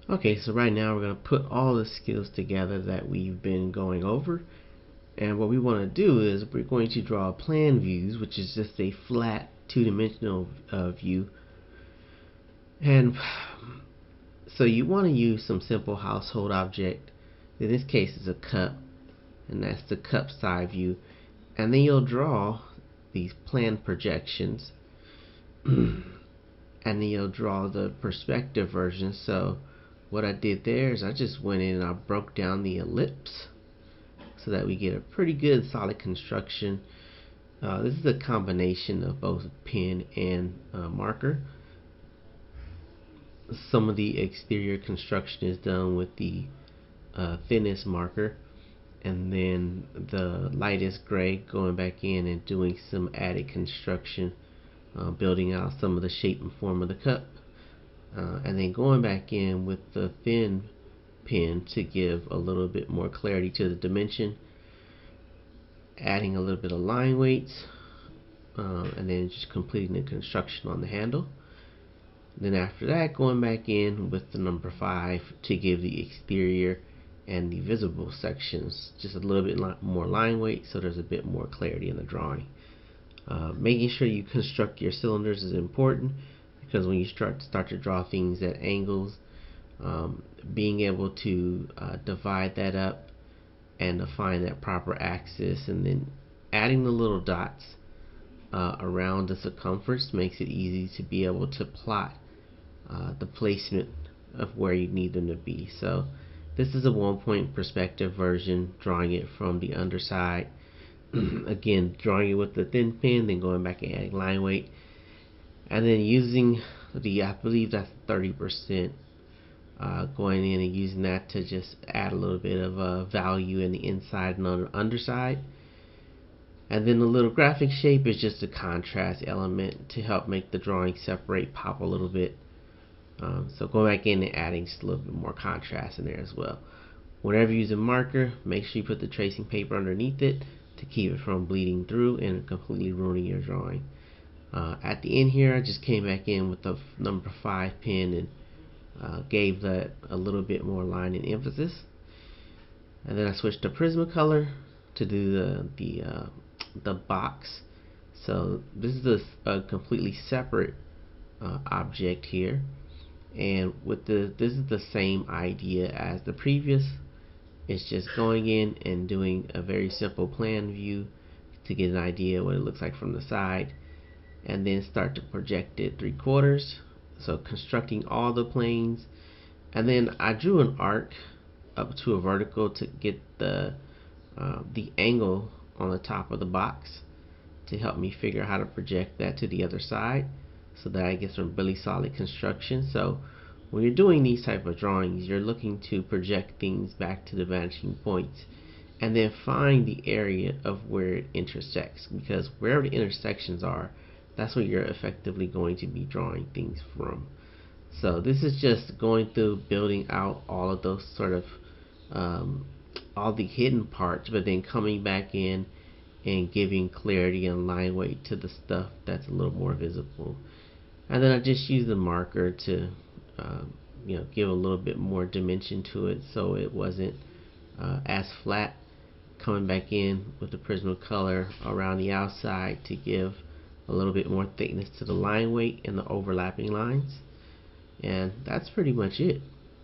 Okay, so right now we're going to put all the skills together that we've been going over. And what we want to do is we're going to draw plan views, which is just a flat two-dimensional view. And so you want to use some simple household object. In this case, it's a cup, and that's the cup side view. And then you'll draw these plan projections, and then you'll draw the perspective version. So what I did there is I just went in and I broke down the ellipse so that we get a pretty good solid construction. This is a combination of both pen and marker. Some of the exterior construction is done with the thinnest marker, and then the lightest gray going back in and doing some added construction, building out some of the shape and form of the cup, and then going back in with the thin pen to give a little bit more clarity to the dimension, adding a little bit of line weights, and then just completing the construction on the handle. Then after that, going back in with the number 5 to give the exterior and the visible sections just a little bit more line weight, so there's a bit more clarity in the drawing. Making sure you construct your cylinders is important, because when you start to draw things at angles, being able to divide that up and define that proper axis, and then adding the little dots around the circumference makes it easy to be able to plot the placement of where you need them to be. So this is a 1-point perspective version, drawing it from the underside. Again, drawing it with the thin pen, then going back and adding line weight, and then using the, I believe that's 30%, going in and using that to just add a little bit of value in the inside and on the underside. And then the little graphic shape is just a contrast element to help make the drawing separate, pop a little bit. So going back in and adding just a little bit more contrast in there as well. Whenever you use a marker, make sure you put the tracing paper underneath it to keep it from bleeding through and completely ruining your drawing. At the end here, I just came back in with the number 5 pen and gave that a little bit more line and emphasis. And then I switched to Prismacolor to do the box. So this is a completely separate object here, and with this is the same idea as the previous. It's just going in and doing a very simple plan view to get an idea what it looks like from the side, and then start to project it 3/4. So constructing all the planes, and then I drew an arc up to a vertical to get the angle on the top of the box to help me figure out how to project that to the other side, so that I get some really solid construction. So when you're doing these type of drawings, you're looking to project things back to the vanishing points, and then find the area of where it intersects, because wherever the intersections are, that's where you're effectively going to be drawing things from. So this is just going through building out all of those sort of all the hidden parts, but then coming back in and giving clarity and line weight to the stuff that's a little more visible. And then I just use the marker to give a little bit more dimension to it, so it wasn't as flat. Coming back in with the Prismacolor around the outside to give a little bit more thickness to the line weight and the overlapping lines. And that's pretty much it.